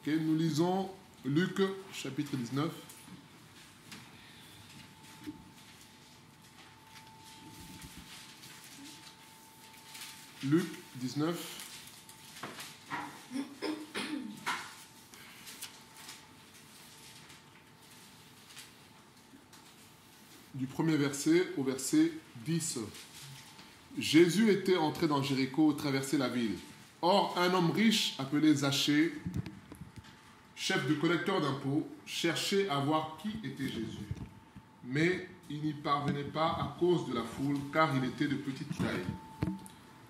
Okay, nous lisons Luc chapitre 19. Luc 19. Du premier verset au verset 10. Jésus était entré dans Jéricho, traversait la ville. Or, un homme riche appelé Zachée, chef de collecteur d'impôts, cherchait à voir qui était Jésus. Mais il n'y parvenait pas à cause de la foule, car il était de petite taille.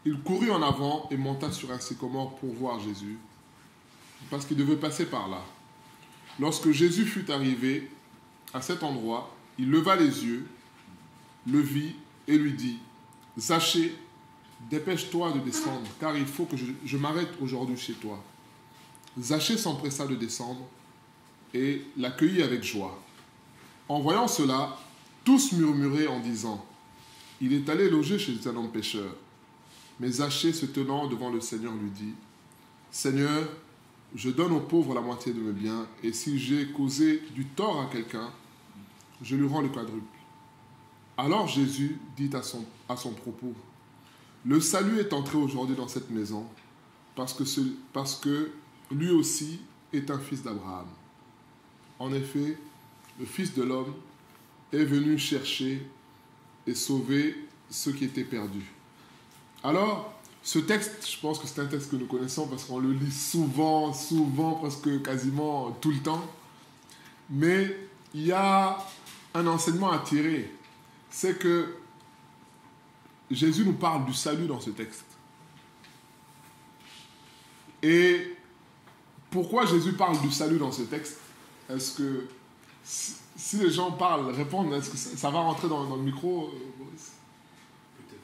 Il courut en avant et monta sur un sycomore pour voir Jésus, parce qu'il devait passer par là. Lorsque Jésus fut arrivé à cet endroit, il leva les yeux, le vit et lui dit « Zachée, dépêche-toi de descendre, car il faut que je m'arrête aujourd'hui chez toi. » Zachée s'empressa de descendre et l'accueillit avec joie. En voyant cela, tous murmuraient en disant « Il est allé loger chez un homme pécheur. » Mais Zachée, se tenant devant le Seigneur, lui dit « Seigneur, je donne aux pauvres la moitié de mes biens, et si j'ai causé du tort à quelqu'un, je lui rends le quadruple. » Alors Jésus dit à son propos, « Le salut est entré aujourd'hui dans cette maison, parce que lui aussi est un fils d'Abraham. En effet, le Fils de l'homme est venu chercher et sauver ceux qui étaient perdus. » Alors, ce texte, je pense que c'est un texte que nous connaissons parce qu'on le lit souvent, presque quasiment tout le temps. Mais il y a un enseignement à tirer. C'est que Jésus nous parle du salut dans ce texte. Et pourquoi Jésus parle du salut dans ce texte? Est-ce que si les gens parlent, répondent, est-ce que ça va rentrer dans le micro, Boris? Peut-être.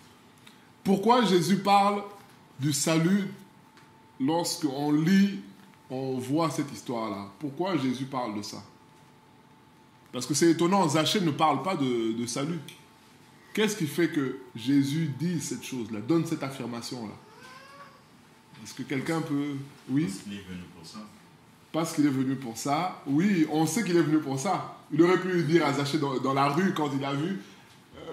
Pourquoi Jésus parle du salut lorsqu'on lit, on voit cette histoire-là? Pourquoi Jésus parle de ça? Parce que c'est étonnant, Zachée ne parle pas de salut. Qu'est-ce qui fait que Jésus dit cette chose-là, donne cette affirmation-là? Est-ce que quelqu'un peut... Oui? Parce qu'il est venu pour ça. Parce qu'il est venu pour ça. Oui, on sait qu'il est venu pour ça. Il aurait pu le dire à Zachée dans la rue quand il a vu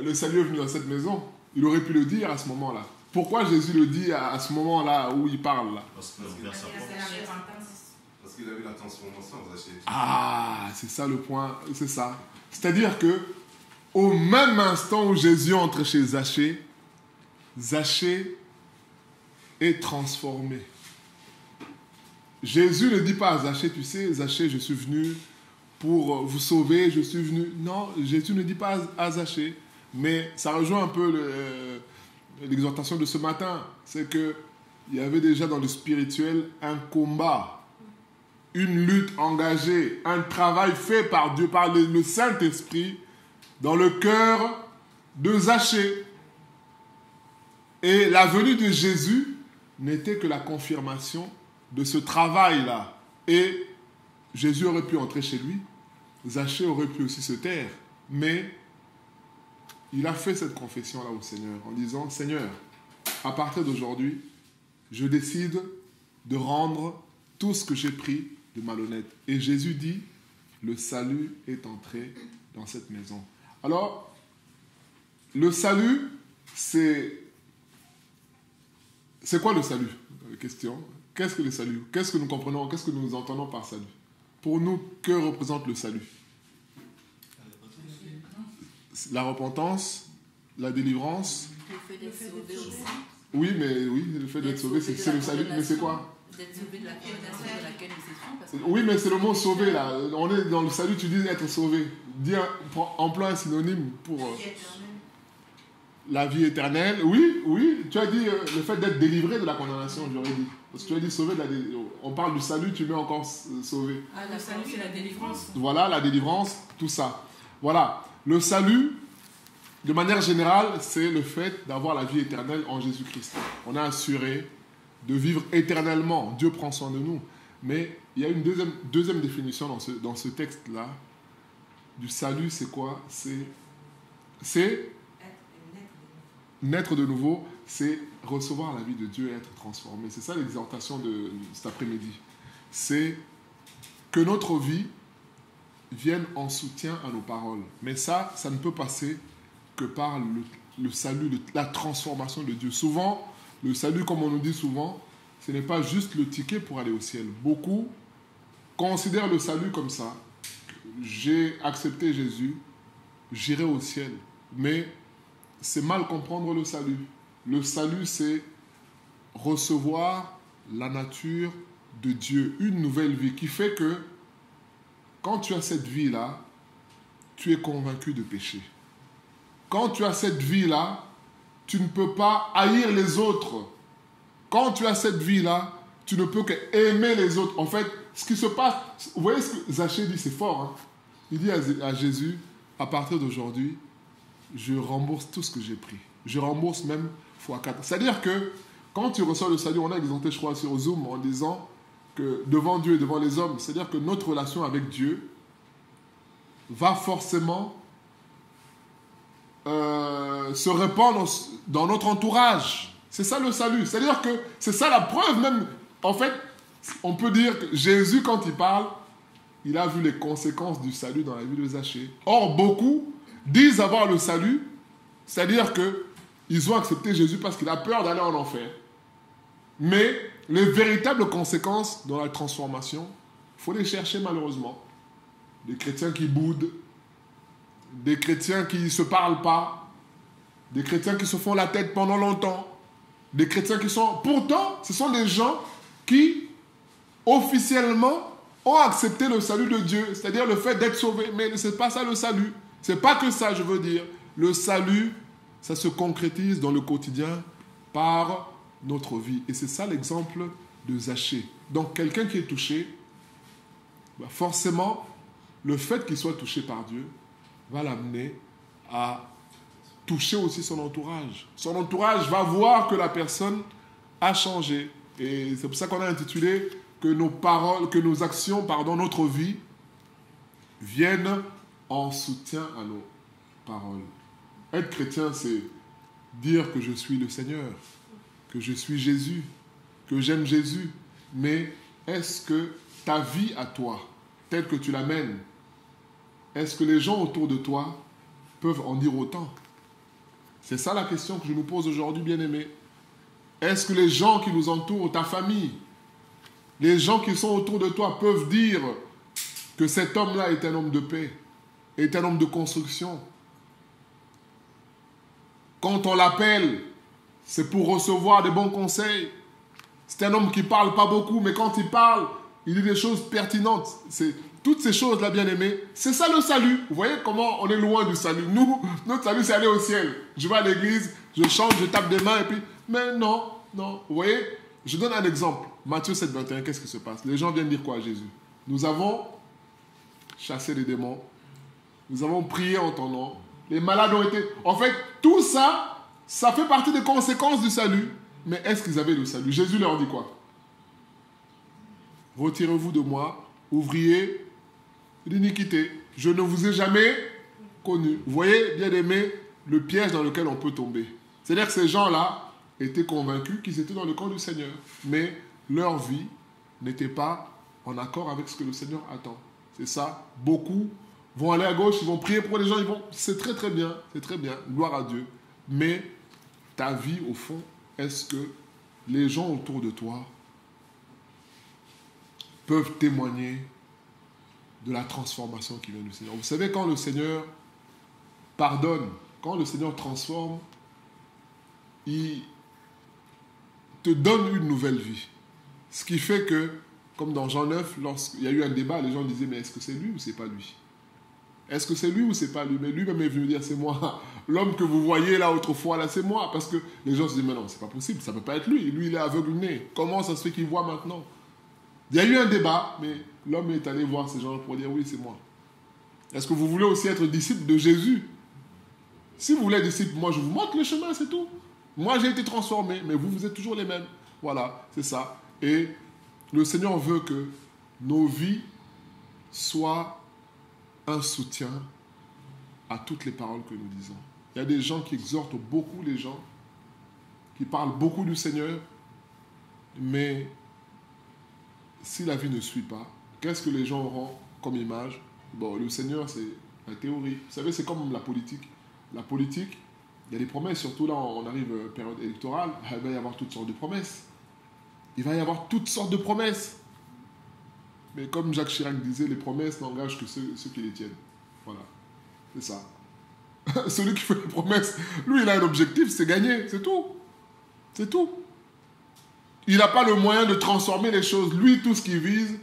le salut est venu dans cette maison. Il aurait pu le dire à ce moment-là. Pourquoi Jésus le dit à ce moment-là où il parle là? Parce qu'il avait l'attention ensemble, Zachée. Ah, c'est ça le point, c'est ça. C'est-à-dire que au même instant où Jésus entre chez Zachée, Zachée est transformé. Jésus ne dit pas à Zachée, tu sais, Zachée, je suis venu pour vous sauver, je suis venu... Non, Jésus ne dit pas à Zachée, mais ça rejoint un peu l'exhortation de ce matin. C'est qu'il y avait déjà dans le spirituel un combat, une lutte engagée, un travail fait par Dieu, par le Saint-Esprit, dans le cœur de Zachée. Et la venue de Jésus n'était que la confirmation de ce travail-là. Et Jésus aurait pu entrer chez lui, Zachée aurait pu aussi se taire, mais il a fait cette confession-là au Seigneur, en disant, Seigneur, à partir d'aujourd'hui, je décide de rendre tout ce que j'ai pris de malhonnête. Et Jésus dit, le salut est entré dans cette maison. Alors, le salut, c'est quoi le salut? Question. Qu'est-ce que le salut? Qu'est-ce que nous comprenons? Qu'est-ce que nous entendons par salut? Pour nous, que représente le salut? La repentance, la délivrance. Le fait d'être sauvé aussi. Oui, le fait d'être sauvé, c'est le salut. Mais c'est quoi? D'être sauvé de la condamnation de laquelle nous étions. Parce que... Oui, mais c'est le mot sauvé là. On est dans le salut, tu dis être sauvé. Emploie un synonyme pour la vie éternelle. Oui. Tu as dit le fait d'être délivré de la condamnation, j'aurais dit. Parce que tu as dit sauvé de la délivrance. On parle du salut, tu mets encore sauvé. Ah, le salut, c'est la délivrance. Voilà, la délivrance, tout ça. Voilà. Le salut, de manière générale, c'est le fait d'avoir la vie éternelle en Jésus-Christ. On est assuré de vivre éternellement. Dieu prend soin de nous. Mais il y a une deuxième définition dans ce texte-là. Du salut, c'est quoi? C'est naître de nouveau, c'est recevoir la vie de Dieu et être transformé. C'est ça l'exhortation de cet après-midi. C'est que notre vie vienne en soutien à nos paroles. Mais ça ne peut passer que par le salut, la transformation de Dieu. Souvent, le salut, comme on nous dit souvent, ce n'est pas juste le ticket pour aller au ciel. Beaucoup considèrent le salut comme ça. J'ai accepté Jésus, j'irai au ciel. Mais c'est mal comprendre le salut. Le salut, c'est recevoir la nature de Dieu, une nouvelle vie qui fait que quand tu as cette vie-là, tu es convaincu de péché. Quand tu as cette vie-là, tu ne peux pas haïr les autres. Quand tu as cette vie-là, tu ne peux qu'aimer les autres. En fait, ce qui se passe, vous voyez ce que Zachée dit, c'est fort. Hein? Il dit à Jésus, à partir d'aujourd'hui, je rembourse tout ce que j'ai pris. Je rembourse même x4. C'est-à-dire que quand tu reçois le salut, on a exempté, je crois, sur Zoom en disant que devant Dieu et devant les hommes, c'est-à-dire que notre relation avec Dieu va forcément se répandre dans notre entourage. C'est ça le salut. C'est-à-dire que c'est ça la preuve même. En fait, on peut dire que Jésus, quand il parle, il a vu les conséquences du salut dans la vie de Zachée. Or, beaucoup disent avoir le salut, c'est-à-dire qu'ils ont accepté Jésus parce qu'il a peur d'aller en enfer. Mais les véritables conséquences dans la transformation, il faut les chercher malheureusement. Des chrétiens qui boudent, des chrétiens qui ne se parlent pas, des chrétiens qui se font la tête pendant longtemps, des chrétiens qui sont... Pourtant, ce sont des gens qui, officiellement, ont accepté le salut de Dieu, c'est-à-dire le fait d'être sauvés. Mais ce n'est pas ça le salut. Ce n'est pas que ça, je veux dire. Le salut, ça se concrétise dans le quotidien par notre vie. Et c'est ça l'exemple de Zachée. Donc, quelqu'un qui est touché, forcément, le fait qu'il soit touché par Dieu va l'amener à toucher aussi son entourage. Son entourage va voir que la personne a changé. Et c'est pour ça qu'on a intitulé que nos paroles, que nos actions, notre vie, viennent en soutien à nos paroles. Être chrétien, c'est dire que je suis le Seigneur, que je suis Jésus, que j'aime Jésus. Mais est-ce que ta vie à toi, telle que tu l'amènes, est-ce que les gens autour de toi peuvent en dire autant? C'est ça la question que je nous pose aujourd'hui, bien-aimés. Est-ce que les gens qui nous entourent, ta famille, les gens qui sont autour de toi peuvent dire que cet homme-là est un homme de paix, est un homme de construction? Quand on l'appelle, c'est pour recevoir des bons conseils. C'est un homme qui ne parle pas beaucoup, mais quand il parle, il dit des choses pertinentes. Toutes ces choses-là, bien-aimés, c'est ça le salut. Vous voyez comment on est loin du salut. Nous, notre salut, c'est aller au ciel. Je vais à l'église, je chante, je tape des mains, et puis... Mais non. Vous voyez, je donne un exemple. Matthieu 7, 21, qu'est-ce qui se passe? Les gens viennent dire quoi à Jésus? Nous avons chassé les démons. Nous avons prié en ton nom. Les malades ont été... En fait, tout ça, ça fait partie des conséquences du salut. Mais est-ce qu'ils avaient le salut? Jésus leur dit quoi? Retirez-vous de moi, ouvriers d'iniquité. Je ne vous ai jamais connu. Vous voyez, bien aimé, le piège dans lequel on peut tomber. C'est-à-dire que ces gens-là étaient convaincus qu'ils étaient dans le camp du Seigneur. Mais leur vie n'était pas en accord avec ce que le Seigneur attend. C'est ça. Beaucoup vont aller à gauche, ils vont prier pour les gens, c'est très très bien, gloire à Dieu. Mais ta vie, au fond, est-ce que les gens autour de toi peuvent témoigner de la transformation qui vient du Seigneur? Vous savez, quand le Seigneur pardonne, quand le Seigneur transforme, il te donne une nouvelle vie. Ce qui fait que, comme dans Jean 9, lorsqu'il y a eu un débat, les gens disaient, mais est-ce que c'est lui ou c'est pas lui? Est-ce que c'est lui ou c'est pas lui? Mais lui-même est venu dire, c'est moi. L'homme que vous voyez là autrefois, là, c'est moi. Parce que les gens se disent, mais non, c'est pas possible, ça peut pas être lui. Lui, il est aveugle-né. Comment ça se fait qu'il voit maintenant? Il y a eu un débat, mais l'homme est allé voir ces gens pour dire, oui, c'est moi. Est-ce que vous voulez aussi être disciple de Jésus? Si vous voulez être disciple, moi, je vous montre le chemin, c'est tout. Moi, j'ai été transformé, mais vous, vous êtes toujours les mêmes. Voilà, c'est ça. Et le Seigneur veut que nos vies soient un soutien à toutes les paroles que nous disons. Il y a des gens qui exhortent beaucoup les gens, qui parlent beaucoup du Seigneur, mais si la vie ne suit pas, qu'est-ce que les gens auront comme image? Bon, le Seigneur, c'est la théorie. Vous savez, c'est comme la politique. La politique, il y a des promesses, surtout là, on arrive à période électorale, il va y avoir toutes sortes de promesses. Il va y avoir toutes sortes de promesses. Mais comme Jacques Chirac disait, les promesses n'engagent que ceux qui les tiennent. Voilà, c'est ça. Celui qui fait les promesses, lui, il a un objectif, c'est gagner, c'est tout. C'est tout. Il n'a pas le moyen de transformer les choses. Lui, tout ce qu'il vise,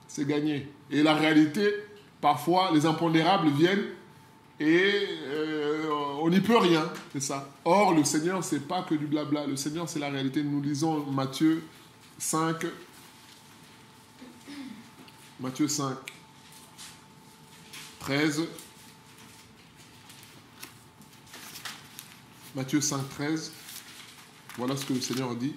c'est gagner. Et la réalité, parfois, les impondérables viennent et on n'y peut rien. C'est ça. Or, le Seigneur, c'est pas que du blabla. Le Seigneur, c'est la réalité. Nous lisons Matthieu 5. Matthieu 5, 13. Matthieu 5, 13. Voilà ce que le Seigneur dit.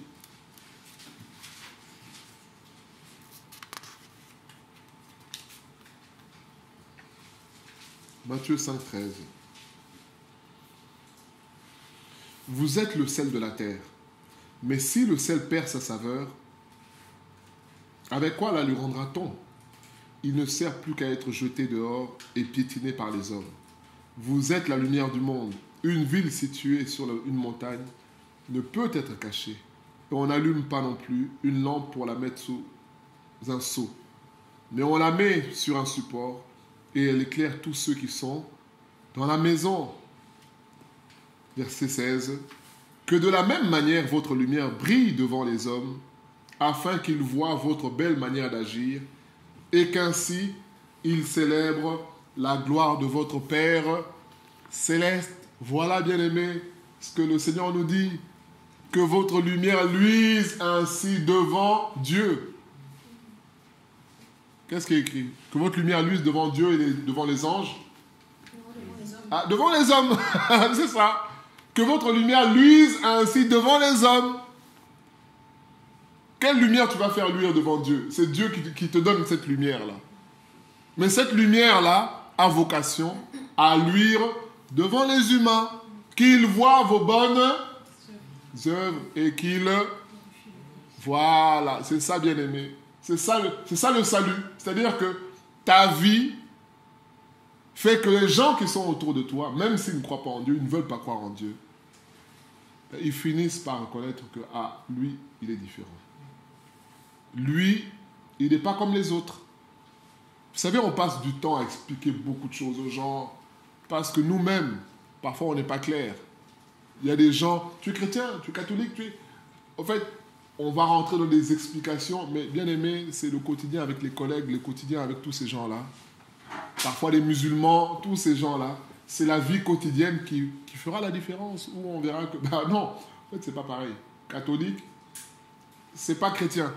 Matthieu 5, 13. Vous êtes le sel de la terre. Mais si le sel perd sa saveur, avec quoi la lui rendra-t-on? Il ne sert plus qu'à être jeté dehors et piétiné par les hommes. Vous êtes la lumière du monde. Une ville située sur une montagne ne peut être cachée. Et on n'allume pas non plus une lampe pour la mettre sous un seau. Mais on la met sur un support et elle éclaire tous ceux qui sont dans la maison. Verset 16. Que de la même manière votre lumière brille devant les hommes, afin qu'ils voient votre belle manière d'agir, et qu'ainsi ils célèbrent la gloire de votre Père céleste. Voilà, bien-aimés, ce que le Seigneur nous dit, que votre lumière luise ainsi devant Dieu. Qu'est-ce qui est écrit? Que votre lumière luise devant Dieu et devant les anges? Ah, devant les hommes, c'est ça. Que votre lumière luise ainsi devant les hommes. Quelle lumière tu vas faire luire devant Dieu? C'est Dieu qui te donne cette lumière-là. Mais cette lumière-là a vocation à luire devant les humains, qu'ils voient vos bonnes œuvres et qu'ils... Voilà, c'est ça, bien-aimé. C'est ça le salut. C'est-à-dire que ta vie fait que les gens qui sont autour de toi, même s'ils ne croient pas en Dieu, ils ne veulent pas croire en Dieu, ils finissent par reconnaître que, ah, lui, il est différent. Lui, il n'est pas comme les autres. Vous savez, on passe du temps à expliquer beaucoup de choses aux gens parce que nous-mêmes, parfois, on n'est pas clair. Il y a des gens, tu es chrétien, tu es catholique, tu es... En fait, on va rentrer dans des explications, mais bien aimé, c'est le quotidien avec les collègues, le quotidien avec tous ces gens-là. Parfois les musulmans, tous ces gens-là. C'est la vie quotidienne qui fera la différence, où on verra que, bah non, en fait, c'est pas pareil. Catholique, c'est pas chrétien.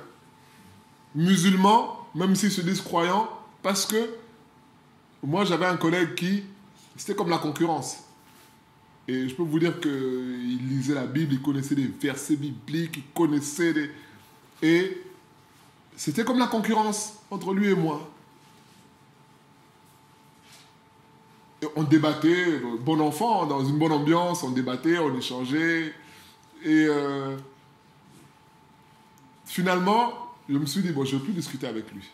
Musulman, même s'ils se disent croyants, parce que moi, j'avais un collègue qui, c'était comme la concurrence. Et je peux vous dire qu'il lisait la Bible, il connaissait des versets bibliques, il connaissait des... Et c'était comme la concurrence entre lui et moi. Et on débattait, bon enfant, dans une bonne ambiance, on débattait, on échangeait. Et finalement, je me suis dit, bon, je ne vais plus discuter avec lui.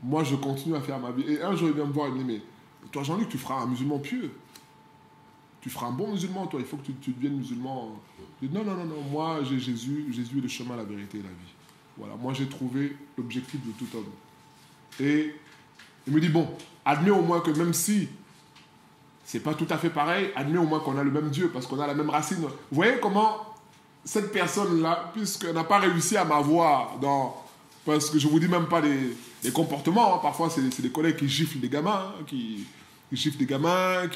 Moi, je continue à faire ma vie. Et un jour, il vient me voir et me dit, mais toi, Jean-Luc, tu feras un musulman pieux. Tu feras un bon musulman, toi, il faut que tu deviennes musulman. Je dis, non, moi, j'ai Jésus est le chemin, la vérité et la vie. Voilà, moi, j'ai trouvé l'objectif de tout homme. Et il me dit, bon, admets au moins que même si c'est pas tout à fait pareil, admets au moins qu'on a le même Dieu, parce qu'on a la même racine. Vous voyez comment cette personne-là, puisqu'elle n'a pas réussi à m'avoir dans... Parce que je ne vous dis même pas les comportements, hein. Parfois, c'est des collègues qui giflent des gamins, hein, qui giflent des gamins,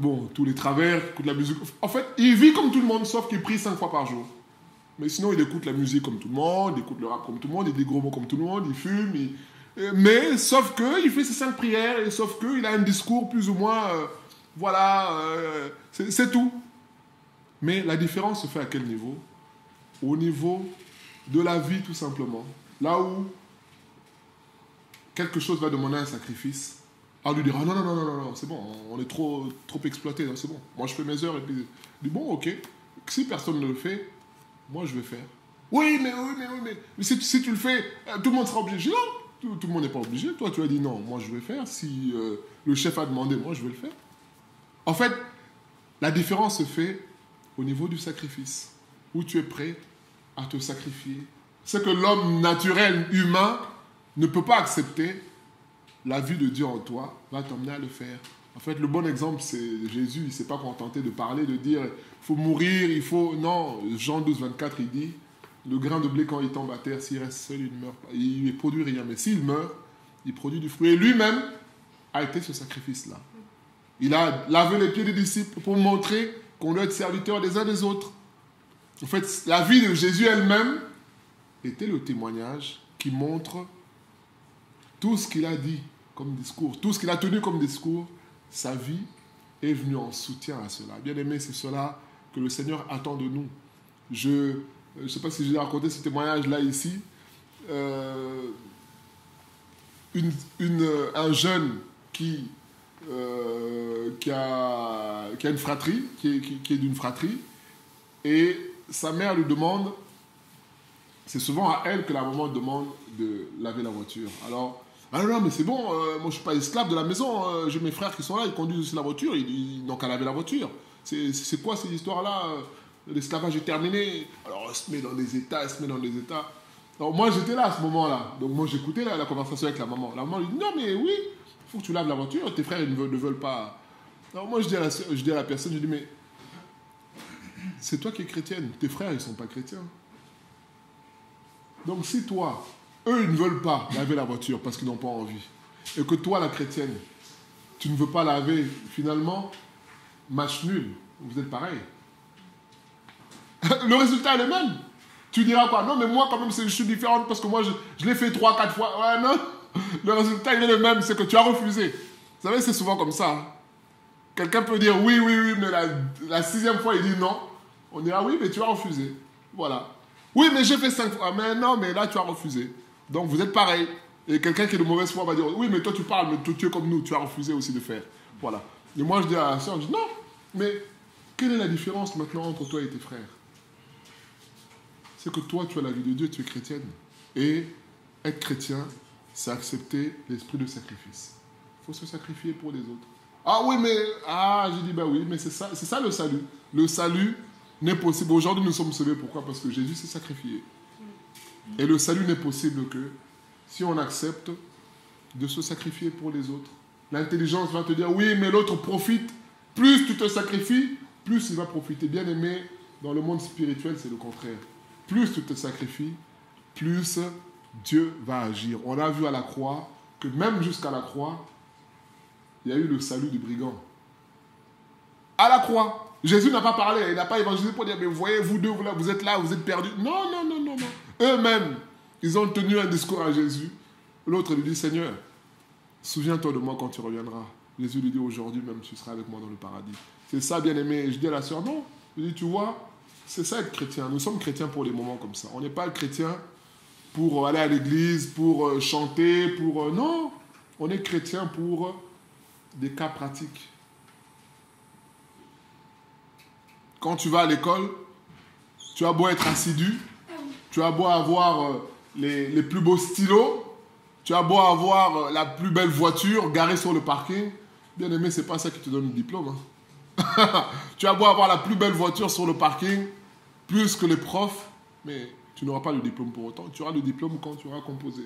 bon, tous les travers, écoute la musique. En fait, il vit comme tout le monde, sauf qu'il prie 5 fois par jour. Mais sinon, il écoute la musique comme tout le monde, il écoute le rap comme tout le monde, il dit des gros mots comme tout le monde, il fume, mais sauf qu'il fait ses 5 prières, et sauf qu'il a un discours plus ou moins, c'est tout. Mais la différence se fait à quel niveau? Au niveau de la vie, tout simplement. Là où quelque chose va demander un sacrifice, on lui dira non, c'est bon, on est trop exploité, c'est bon. Moi, je fais mes heures et puis je dis bon, ok, si personne ne le fait, moi, je vais faire. Oui, mais si tu le fais, tout le monde sera obligé. Non, tout le monde n'est pas obligé. Toi, tu as dit non, moi je vais faire. Si le chef a demandé, moi je vais le faire. En fait, la différence se fait au niveau du sacrifice, où tu es prêt à te sacrifier. Ce que l'homme naturel, humain, ne peut pas accepter, la vue de Dieu en toi va t'emmener à le faire. En fait, le bon exemple, c'est Jésus. Il ne s'est pas contenté de parler, de dire, il faut mourir, il faut... Non, Jean 12, 24, il dit, le grain de blé, quand il tombe à terre, s'il reste seul, il ne meurt pas. Il ne produit rien. Mais s'il meurt, il produit du fruit. Et lui-même a été ce sacrifice-là. Il a lavé les pieds des disciples pour montrer qu'on doit être serviteurs des uns des autres. En fait, la vie de Jésus elle-même était le témoignage qui montre tout ce qu'il a dit comme discours, tout ce qu'il a tenu comme discours, sa vie est venue en soutien à cela. Bien aimé, c'est cela que le Seigneur attend de nous. Je ne sais pas si je vais raconter ce témoignage-là ici. Un jeune qui a une fratrie, qui est d'une fratrie, et sa mère lui demande, c'est souvent à elle que la maman demande de laver la voiture. Alors, ah non, mais c'est bon, moi je ne suis pas esclave de la maison, j'ai mes frères qui sont là, ils conduisent aussi la voiture, ils n'ont qu'à laver la voiture. C'est quoi ces histoires-là? L'esclavage est terminé. Alors elle se met dans des états, Alors moi j'étais là à ce moment-là, donc moi j'écoutais la conversation avec la maman. La maman lui dit, non mais oui, il faut que tu laves la voiture, tes frères ils ne veulent pas. Alors moi je dis à la personne, je dis, mais c'est toi qui es chrétienne, tes frères ils ne sont pas chrétiens. Donc si toi, eux ils ne veulent pas laver la voiture parce qu'ils n'ont pas envie, et que toi la chrétienne, tu ne veux pas laver, finalement, match nul, vous êtes pareil. Le résultat est le même. Tu diras quoi? Non mais moi quand même je suis différente parce que moi je l'ai fait 3-4 fois. Ouais non, le résultat il est le même, c'est que tu as refusé. Vous savez c'est souvent comme ça. Hein? Quelqu'un peut dire oui, mais la 6e fois il dit non. On dira oui mais tu as refusé. Voilà. Oui mais j'ai fait 5 fois. Mais non mais là tu as refusé. Donc vous êtes pareil. Et quelqu'un qui est de mauvaise foi va dire oui mais toi tu parles, mais tu es comme nous, tu as refusé aussi de faire. Voilà. Et moi je dis à la soeur, je dis non, mais quelle est la différence maintenant entre toi et tes frères? C'est que toi, tu as la vie de Dieu, tu es chrétienne. Et être chrétien, c'est accepter l'esprit de sacrifice. Il faut se sacrifier pour les autres. Ah oui, mais... Ah, j'ai dit, bah oui, mais c'est ça le salut. Le salut n'est possible. Aujourd'hui, nous sommes sauvés. Pourquoi? Parce que Jésus s'est sacrifié. Et le salut n'est possible que si on accepte de se sacrifier pour les autres. L'intelligence va te dire, oui, mais l'autre profite. Plus tu te sacrifies, plus il va profiter. Bien aimé, dans le monde spirituel, c'est le contraire. Plus tu te sacrifies, plus Dieu va agir. On a vu à la croix que même jusqu'à la croix, il y a eu le salut du brigand. À la croix, Jésus n'a pas parlé, il n'a pas évangélisé pour dire, mais vous voyez, vous deux, vous êtes là, vous êtes perdus. Non. Eux-mêmes, ils ont tenu un discours à Jésus. L'autre lui dit, Seigneur, souviens-toi de moi quand tu reviendras. Jésus lui dit, aujourd'hui même, tu seras avec moi dans le paradis. C'est ça, bien aimé. Et je dis à la sœur, non. Je dis, tu vois, c'est ça être chrétien. Nous sommes chrétiens pour les moments comme ça. On n'est pas chrétien pour aller à l'église, pour chanter, pour... Non, on est chrétien pour des cas pratiques. Quand tu vas à l'école, tu as beau être assidu, tu as beau avoir les plus beaux stylos, tu as beau avoir la plus belle voiture garée sur le parking, bien aimé, c'est pas ça qui te donne le diplôme. Hein. Tu as beau avoir la plus belle voiture sur le parking, plus que les profs, mais tu n'auras pas le diplôme pour autant. Tu auras le diplôme quand tu auras composé.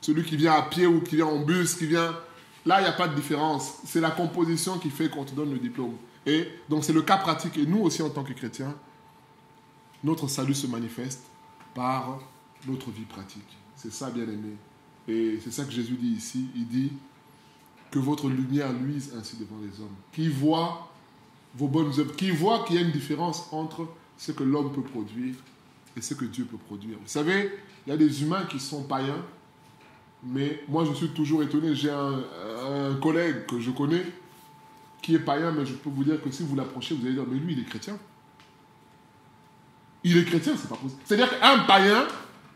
Celui qui vient à pied ou qui vient en bus, qui vient... Là, il n'y a pas de différence. C'est la composition qui fait qu'on te donne le diplôme. Et donc, c'est le cas pratique. Et nous aussi, en tant que chrétiens, notre salut se manifeste par notre vie pratique. C'est ça, bien aimé. Et c'est ça que Jésus dit ici. Il dit que votre lumière luise ainsi devant les hommes. Qui voient vos bonnes œuvres, qui voient qu'il y a une différence entre ce que l'homme peut produire et ce que Dieu peut produire. Vous savez, il y a des humains qui sont païens, mais moi je suis toujours étonné. J'ai un collègue que je connais qui est païen, mais je peux vous dire que si vous l'approchez, vous allez dire, mais lui, il est chrétien. Il est chrétien, c'est pas possible. C'est-à-dire qu'un païen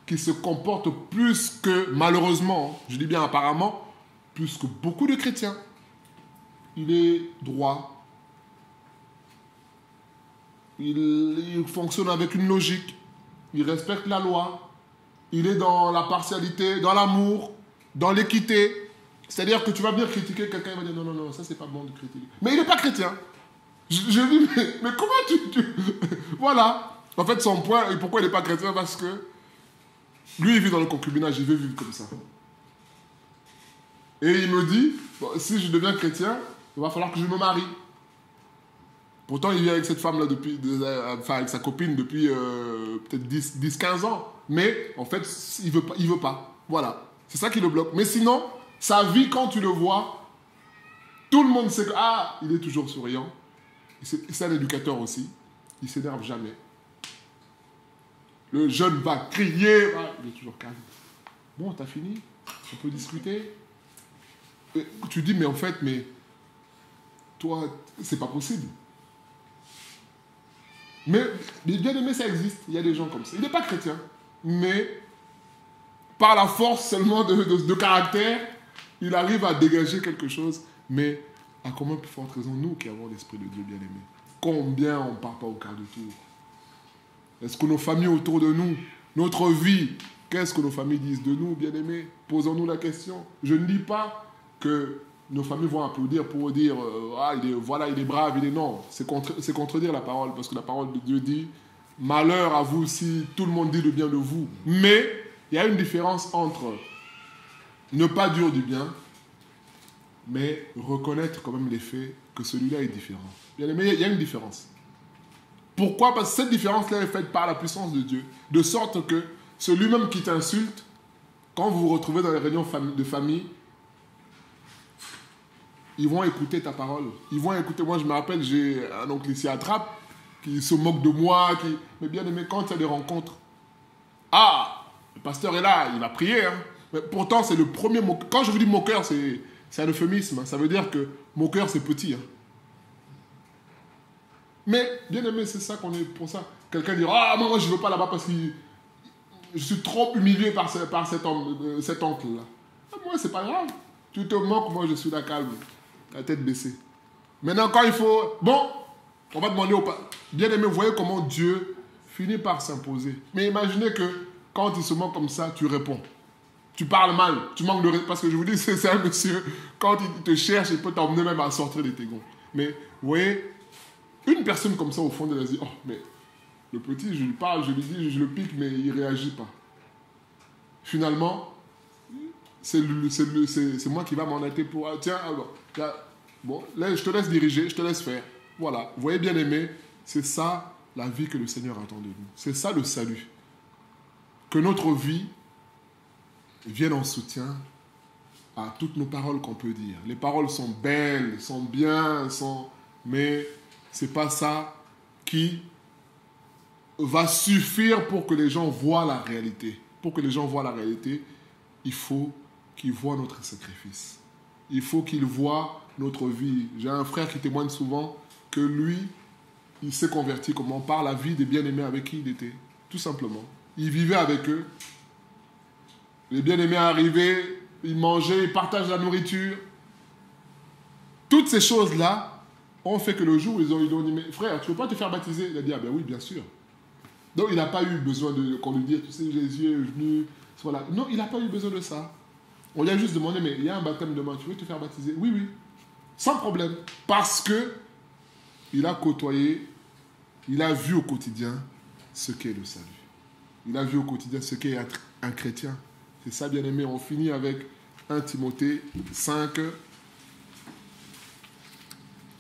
qui se comporte plus que, malheureusement, je dis bien apparemment, plus que beaucoup de chrétiens. Il est droit. il fonctionne avec une logique, il respecte la loi, il est dans la partialité, dans l'amour, dans l'équité. C'est-à-dire que tu vas bien critiquer quelqu'un, il va dire non, ça c'est pas bon de critiquer. Mais il n'est pas chrétien. Je dis, mais comment tu... Voilà. En fait, son point, et pourquoi il n'est pas chrétien? Parce que lui, il vit dans le concubinage, il veut vivre comme ça. Et il me dit, bon, si je deviens chrétien, il va falloir que je me marie. Pourtant, il vit avec cette femme-là depuis, enfin, avec sa copine depuis peut-être 10-15 ans. Mais, en fait, il veut pas. Voilà. C'est ça qui le bloque. Mais sinon, sa vie, quand tu le vois, tout le monde sait que, il est toujours souriant. C'est un éducateur aussi. Il ne s'énerve jamais. Le jeune va crier. Il est toujours calme. Bon, t'as fini? On peut discuter? Et tu dis, mais en fait, toi, c'est pas possible. Mais bien aimé, ça existe. Il y a des gens comme ça. Il n'est pas chrétien. Mais par la force seulement de caractère, il arrive à dégager quelque chose. Mais à combien plus forte raison, nous qui avons l'Esprit de Dieu bien aimé, combien on ne part pas au quart de tour? Est-ce que nos familles autour de nous, notre vie, qu'est-ce que nos familles disent de nous, bien aimés? Posons-nous la question. Je ne dis pas que nos familles vont applaudir pour dire il est brave, il est non. C'est contredire la parole, parce que la parole de Dieu dit malheur à vous si tout le monde dit le bien de vous. Mais il y a une différence entre ne pas dire du bien, mais reconnaître quand même les faits que celui-là est différent. Bien aimé, il y a une différence. Pourquoi? Parce que cette différence-là est faite par la puissance de Dieu, de sorte que celui-même qui t'insulte, quand vous vous retrouvez dans les réunions de famille, ils vont écouter ta parole. Ils vont écouter. Moi, je me rappelle, j'ai un oncle ici à Trappes qui se moque de moi. Mais bien aimé, quand il y a des rencontres, le pasteur est là, il va prier. Hein. Mais pourtant, c'est le premier moqueur. Quand je vous dis moqueur, c'est un euphémisme. Hein. Ça veut dire que moqueur, c'est petit. Hein. Mais, bien aimé, c'est ça qu'on est pour ça. Quelqu'un dit, moi, je ne veux pas là-bas parce que je suis trop humilié par cet oncle-là. Moi, c'est pas grave. Tu te moques, moi, je suis là calme. La tête baissée. Maintenant, quand il faut... Bon, on va demander au... Bien aimé, vous voyez comment Dieu finit par s'imposer. Mais imaginez que quand il se moque comme ça, tu réponds. Tu parles mal, tu manques de... Parce que je vous dis, c'est un monsieur, quand il te cherche, il peut t'emmener même à sortir de tes gonds. Mais, vous voyez, une personne comme ça, au fond de la vie, mais le petit, je lui parle, je lui dis, je le pique, mais il ne réagit pas. Finalement, c'est moi qui va m'en être pour... Tiens, alors, là, je te laisse diriger, je te laisse faire. Voilà, vous voyez, bien aimé, c'est ça la vie que le Seigneur attend de nous. C'est ça le salut. Que notre vie vienne en soutien à toutes nos paroles qu'on peut dire. Les paroles sont belles, sont bien, mais ce n'est pas ça qui va suffire pour que les gens voient la réalité. Pour que les gens voient la réalité, il faut qu'ils voient notre sacrifice. Il faut qu'ils voient notre vie. J'ai un frère qui témoigne souvent que lui, il s'est converti comment? Par la vie des bien-aimés avec qui il était. Tout simplement. Il vivait avec eux. Les bien-aimés arrivaient, ils mangeaient, ils partagent la nourriture. Toutes ces choses-là ont fait que le jour où ils ont dit, mais frère, tu ne veux pas te faire baptiser? Il a dit, ben oui, bien sûr. Donc il n'a pas eu besoin qu'on lui dise, tu sais, Jésus est venu. Voilà. Non, il n'a pas eu besoin de ça. On lui a juste demandé, mais il y a un baptême demain, tu veux te faire baptiser? Oui, oui, sans problème. Parce que il a côtoyé, il a vu au quotidien ce qu'est le salut. Il a vu au quotidien ce qu'est être un chrétien. C'est ça, bien aimé. On finit avec 1 Timothée 5.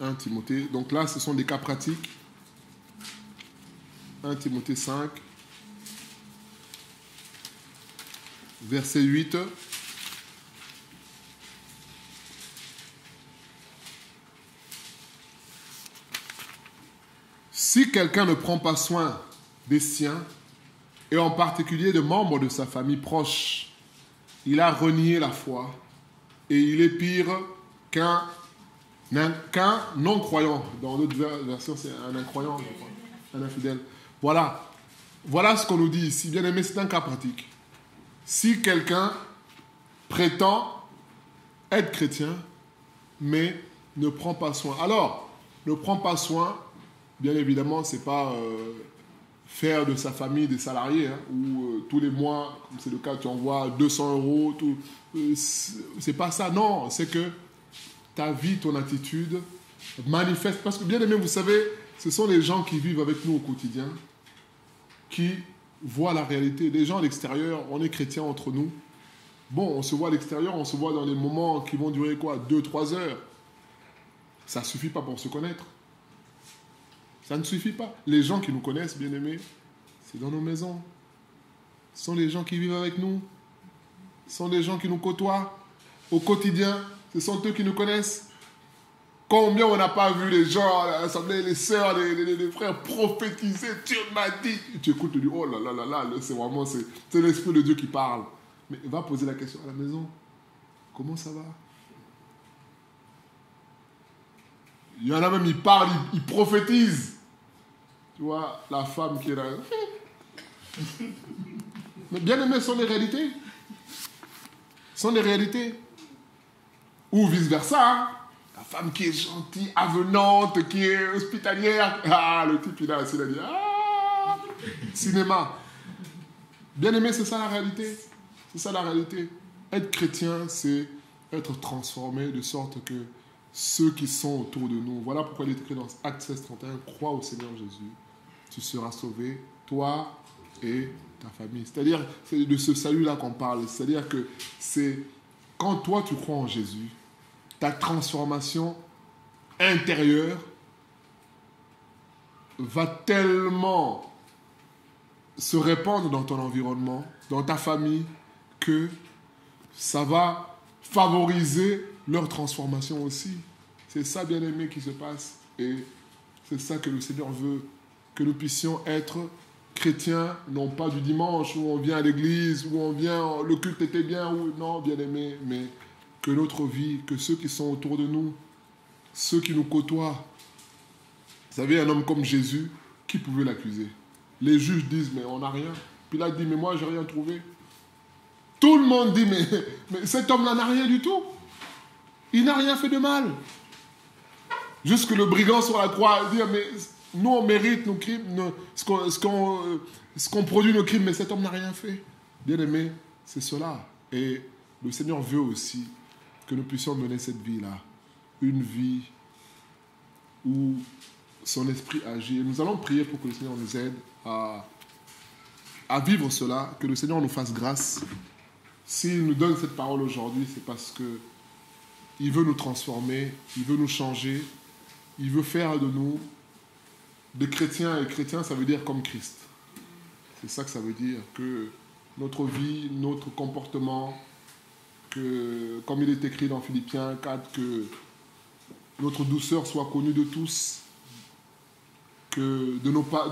1 Timothée. Donc là, ce sont des cas pratiques. 1 Timothée 5, verset 8. Si quelqu'un ne prend pas soin des siens, et en particulier de membres de sa famille proche, il a renié la foi, et il est pire qu'un non-croyant. Dans l'autre version, c'est un incroyant, je crois, un infidèle. Voilà ce qu'on nous dit ici. Bien aimé, c'est un cas pratique. Si quelqu'un prétend être chrétien, mais ne prend pas soin. Alors, ne prend pas soin, bien évidemment, ce n'est pas faire de sa famille des salariés, hein, où tous les mois, comme c'est le cas, tu envoies 200 €. C'est pas ça, non. C'est que ta vie, ton attitude manifeste. Parce que bien aimé, vous savez, ce sont les gens qui vivent avec nous au quotidien, qui voient la réalité. Les gens à l'extérieur, on est chrétiens entre nous. Bon, on se voit à l'extérieur, on se voit dans des moments qui vont durer quoi, 2-3 heures. Ça ne suffit pas pour se connaître. Ça ne suffit pas. Les gens qui nous connaissent, bien aimés, c'est dans nos maisons. Ce sont les gens qui vivent avec nous. Ce sont les gens qui nous côtoient au quotidien. Ce sont eux qui nous connaissent. Combien on n'a pas vu les gens à l'assemblée, les sœurs, les frères prophétiser. Dieu m'a dit. Tu écoutes, tu dis, oh là là là là, c'est vraiment, c'est l'Esprit de Dieu qui parle. Mais va poser la question à la maison. Comment ça va? Il y en a même, ils parlent, ils prophétisent. Tu vois, la femme qui est là. Mais bien aimé, ce sont les réalités. Ce sont les réalités. Ou vice-versa. Hein? La femme qui est gentille, avenante, qui est hospitalière. Ah, le type, il a assis, il a dit, ah, cinéma. Bien aimé, c'est ça la réalité. C'est ça la réalité. Être chrétien, c'est être transformé de sorte que ceux qui sont autour de nous, voilà pourquoi il est écrit dans Actes 16:31, crois au Seigneur Jésus, tu seras sauvé, toi et ta famille. C'est-à-dire, c'est de ce salut-là qu'on parle. C'est-à-dire que c'est quand toi tu crois en Jésus, ta transformation intérieure va tellement se répandre dans ton environnement, dans ta famille, que ça va favoriser leur transformation aussi. C'est ça, bien aimé, qui se passe. Et c'est ça que le Seigneur veut, que nous puissions être chrétiens, non pas du dimanche où on vient à l'église, où on vient, le culte était bien, ou non, bien aimé, mais que notre vie, que ceux qui sont autour de nous, ceux qui nous côtoient. Vous savez, un homme comme Jésus, qui pouvait l'accuser? Les juges disent, mais on n'a rien. Pilate dit, mais moi, j'ai rien trouvé. Tout le monde dit, mais cet homme-là n'a rien du tout. Il n'a rien fait de mal. Juste que le brigand sur la croix dit, mais nous, on mérite nos crimes, ce qu'on produit nos crimes, mais cet homme n'a rien fait. Bien aimé, c'est cela. Et le Seigneur veut aussi que nous puissions mener cette vie-là. Une vie où son esprit agit. Et nous allons prier pour que le Seigneur nous aide à vivre cela, que le Seigneur nous fasse grâce. S'il nous donne cette parole aujourd'hui, c'est parce qu'il veut nous transformer, il veut nous changer, il veut faire de nous des chrétiens. Et chrétiens, ça veut dire comme Christ. C'est ça que ça veut dire, que notre vie, notre comportement, que, comme il est écrit dans Philippiens 4, que notre douceur soit connue de tous, que de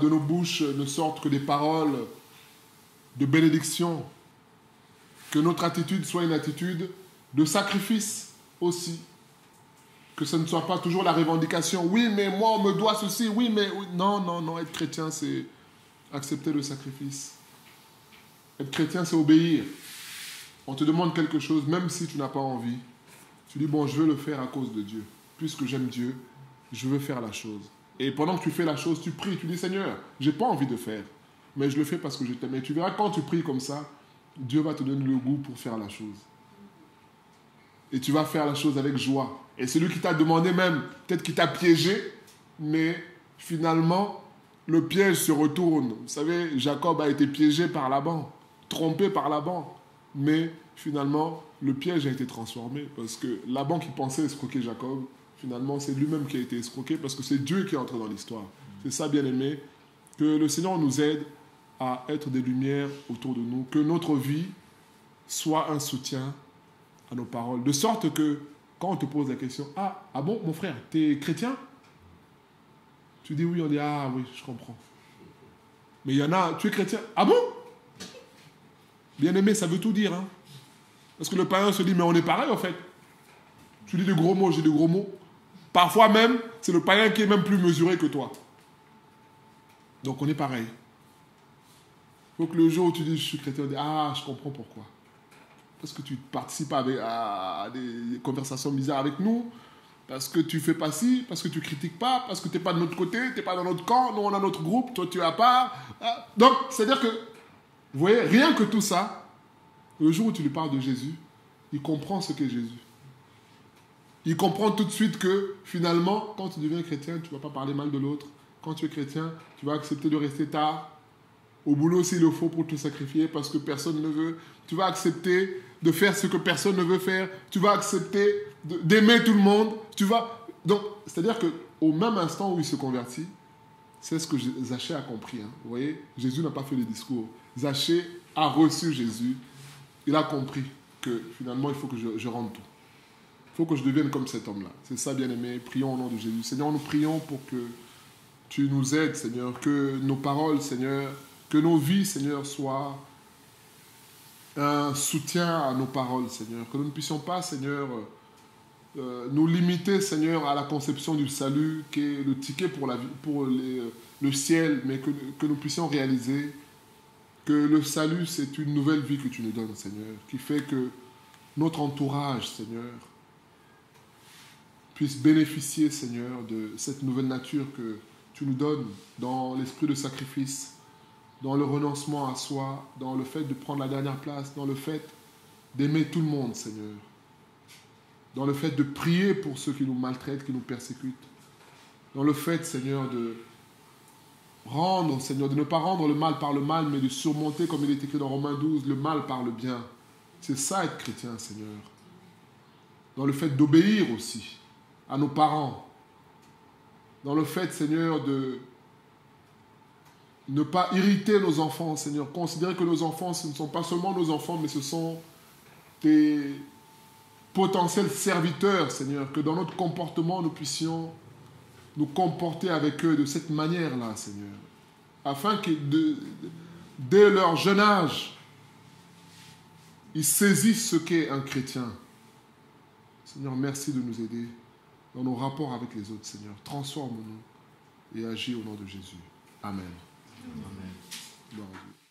nos bouches ne sortent que des paroles de bénédiction, que notre attitude soit une attitude de sacrifice aussi, que ce ne soit pas toujours la revendication. Oui, mais moi, on me doit ceci. Oui, mais... Non, non, non. Être chrétien, c'est accepter le sacrifice. Être chrétien, c'est obéir. On te demande quelque chose, même si tu n'as pas envie. Tu dis, bon, je veux le faire à cause de Dieu. Puisque j'aime Dieu, je veux faire la chose. Et pendant que tu fais la chose, tu pries. Tu dis, Seigneur, je n'ai pas envie de faire, mais je le fais parce que je t'aime. Et tu verras, quand tu pries comme ça, Dieu va te donner le goût pour faire la chose. Et tu vas faire la chose avec joie. Et celui qui t'a demandé même, peut-être qu'il t'a piégé, mais finalement, le piège se retourne. Vous savez, Jacob a été piégé par Laban, trompé par Laban. Mais finalement, le piège a été transformé. Parce que Laban qui pensait escroquer Jacob, finalement, c'est lui-même qui a été escroqué parce que c'est Dieu qui est entré dans l'histoire. C'est ça, bien aimé, que le Seigneur nous aide à être des lumières autour de nous, que notre vie soit un soutien à nos paroles. De sorte que, quand on te pose la question, « Ah bon, mon frère, t'es chrétien ?» Tu dis oui, on dit « Ah oui, je comprends. » Mais il y en a, « Tu es chrétien ?»« Ah bon ?» Bien-aimé, ça veut tout dire. Hein? Parce que le païen se dit « Mais on est pareil, en fait. » Tu dis des gros mots, j'ai des gros mots. Parfois même, c'est le païen qui est même plus mesuré que toi. Donc on est pareil. Il faut que le jour où tu dis « Je suis chrétien », on dit « Ah, je comprends pourquoi. » Parce que tu participes à des conversations bizarres avec nous. parce que tu fais pas ci, parce que tu critiques pas, parce que tu n'es pas de notre côté, tu n'es pas dans notre camp, nous on a notre groupe, toi tu es à part. Donc, c'est-à-dire que, vous voyez, rien que tout ça, le jour où tu lui parles de Jésus, il comprend ce qu'est Jésus. Il comprend tout de suite que, finalement, quand tu deviens chrétien, tu ne vas pas parler mal de l'autre. Quand tu es chrétien, tu vas accepter de rester tard. Au boulot, s'il le faut, pour te sacrifier parce que personne ne veut. Tu vas accepter de faire ce que personne ne veut faire. Tu vas accepter d'aimer tout le monde. Donc, c'est-à-dire qu'au même instant où il se convertit, c'est ce que Zachée a compris. Hein. Vous voyez, Jésus n'a pas fait le discours. Zachée a reçu Jésus. Il a compris que finalement, il faut que je rende tout. Il faut que je devienne comme cet homme-là. C'est ça, bien-aimé. Prions au nom de Jésus. Seigneur, nous prions pour que tu nous aides, Seigneur, que nos paroles, Seigneur, que nos vies, Seigneur, soient un soutien à nos paroles, Seigneur. Que nous ne puissions pas, Seigneur, nous limiter, Seigneur, à la conception du salut, qui est le ticket pour le ciel, mais que nous puissions réaliser que le salut, c'est une nouvelle vie que tu nous donnes, Seigneur, qui fait que notre entourage, Seigneur, puisse bénéficier, Seigneur, de cette nouvelle nature que tu nous donnes dans l'esprit de sacrifice, dans le renoncement à soi, dans le fait de prendre la dernière place, dans le fait d'aimer tout le monde, Seigneur, dans le fait de prier pour ceux qui nous maltraitent, qui nous persécutent, dans le fait, Seigneur, de rendre, Seigneur, de ne pas rendre le mal par le mal, mais de surmonter, comme il est écrit dans Romains 12, le mal par le bien. C'est ça être chrétien, Seigneur. Dans le fait d'obéir aussi à nos parents, dans le fait, Seigneur, de ne pas irriter nos enfants, Seigneur. Considérer que nos enfants, ce ne sont pas seulement nos enfants, mais ce sont tes potentiels serviteurs, Seigneur. Que dans notre comportement, nous puissions nous comporter avec eux de cette manière-là, Seigneur. Afin que dès leur jeune âge, ils saisissent ce qu'est un chrétien. Seigneur, merci de nous aider dans nos rapports avec les autres, Seigneur. Transforme-nous et agis au nom de Jésus. Amen. Amen. Gloire à Dieu.